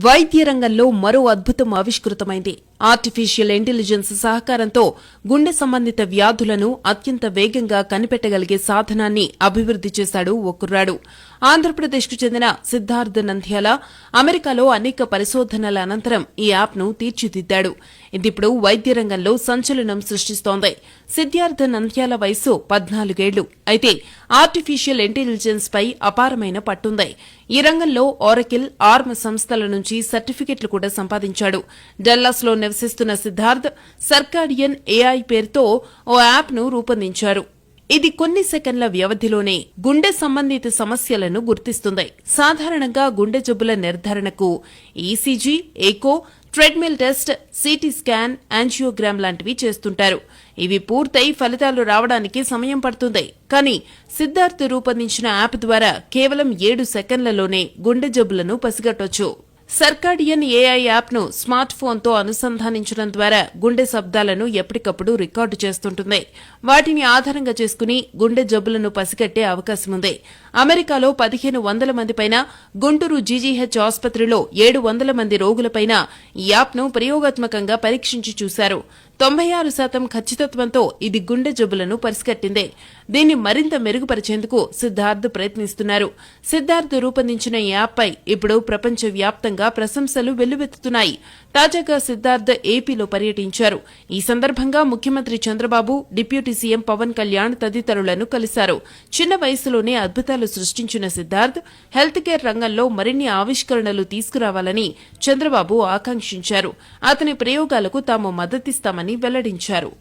వైద్య రంగంలో మరో అద్భుతం ఆవిష్కృతమైంది. ఆర్టిఫిషియల్ ఇంటెలిజెన్స్ సహకారంతో గుండె సంబంధిత వ్యాధులను అత్యంత వేగంగా కనిపెట్టగలిగే సాధనాన్ని అభివృద్ది చేశాడు ఓ కుర్రాడు. ఆంధ్రప్రదేశ్కు చెందిన సిద్ధార్థ్ నంద్యాల అమెరికాలో అనేక పరిశోధనల అనంతరం ఈ యాప్ను తీర్చిదిద్దాడు. ఇదిప్పుడు వైద్య రంగంలో సంచలనం సృష్టిస్తోంది. సిద్ధార్థ్ నంద్యాల వయసు 14 ఏళ్లు. అయితే ఆర్టిఫిషియల్ ఇంటెలిజెన్స్ పై అపారమైన పట్టుంది. ఈ రంగంలో ఆరకిల్, ఆర్మ్ సంస్థల నుంచి సర్టిఫికెట్లు కూడా సంపాదించాడు. డల్లాస్లో నివసిస్తున్న సిద్ధార్థ్ సర్కాడియన్ ఏఐ పేరుతో ఓ యాప్ను రూపొందించారు. ఇది కొన్ని సెకన్ల వ్యవధిలోనే గుండె సంబంధిత సమస్యలను గుర్తిస్తుంది. సాధారణంగా గుండె జబ్బుల నిర్ధారణకు ECG, echo, treadmill test, CT scan, angiogram లాంటివి చేస్తుంటారు. ఇవి పూర్తయి ఫలితాలు రావడానికి సమయం పడుతుంది. కానీ సిద్ధార్థ్ రూపొందించిన యాప్ ద్వారా కేవలం 7 సెకన్లలోనే గుండె జబ్బులను పసిగట్టొచ్చు. సర్కాడియన్ ఏఐ యాప్ను స్మార్ట్ ఫోన్తో అనుసంధానించడం ద్వారా గుండె శబ్దాలను ఎప్పటికప్పుడు రికార్డు చేస్తుంటుంది. వాటిని ఆధారంగా చేసుకుని గుండె జబ్బులను పసిగట్టే అవకాశముంది. అమెరికాలో 1500 మంది పైన, గుంటూరు జీజీహెచ్ ఆసుపత్రిలో 700 మంది రోగులపైన ఈ యాప్ను ప్రయోగాత్మకంగా పరీక్షించి చూశారు. 96% ఖచ్చితత్వంతో ఇది గుండె జబ్బులను పసిగట్టింది. దీన్ని మరింత మెరుగుపరిచేందుకు సిద్ధార్థ్ ప్రయత్నిస్తున్నారు. సిద్ధార్థ్ రూపొందించిన ఈ యాప్పై ఇప్పుడు ప్రపంచవ్యాప్తంగా ప్రశంసలు వెల్లువెత్తుతున్నాయి. తాజాగా సిద్ధార్థ్ ఏపీలో పర్యటించారు. ఈ సందర్భంగా ముఖ్యమంత్రి చంద్రబాబు, డిప్యూటీ సీఎం పవన్ కళ్యాణ్ తదితరులను కలిశారు. చిన్న వయసులోనే అద్భుతాలు సృష్టించిన సిద్ధార్థ్ హెల్త్ కేర్ రంగంలో మరిన్ని ఆవిష్కరణలు తీసుకురావాలని చంద్రబాబు ఆకాంక్షించారు. అతని ప్రయోగాలకు తాము మద్దతిస్తామని వెల్లడించారు.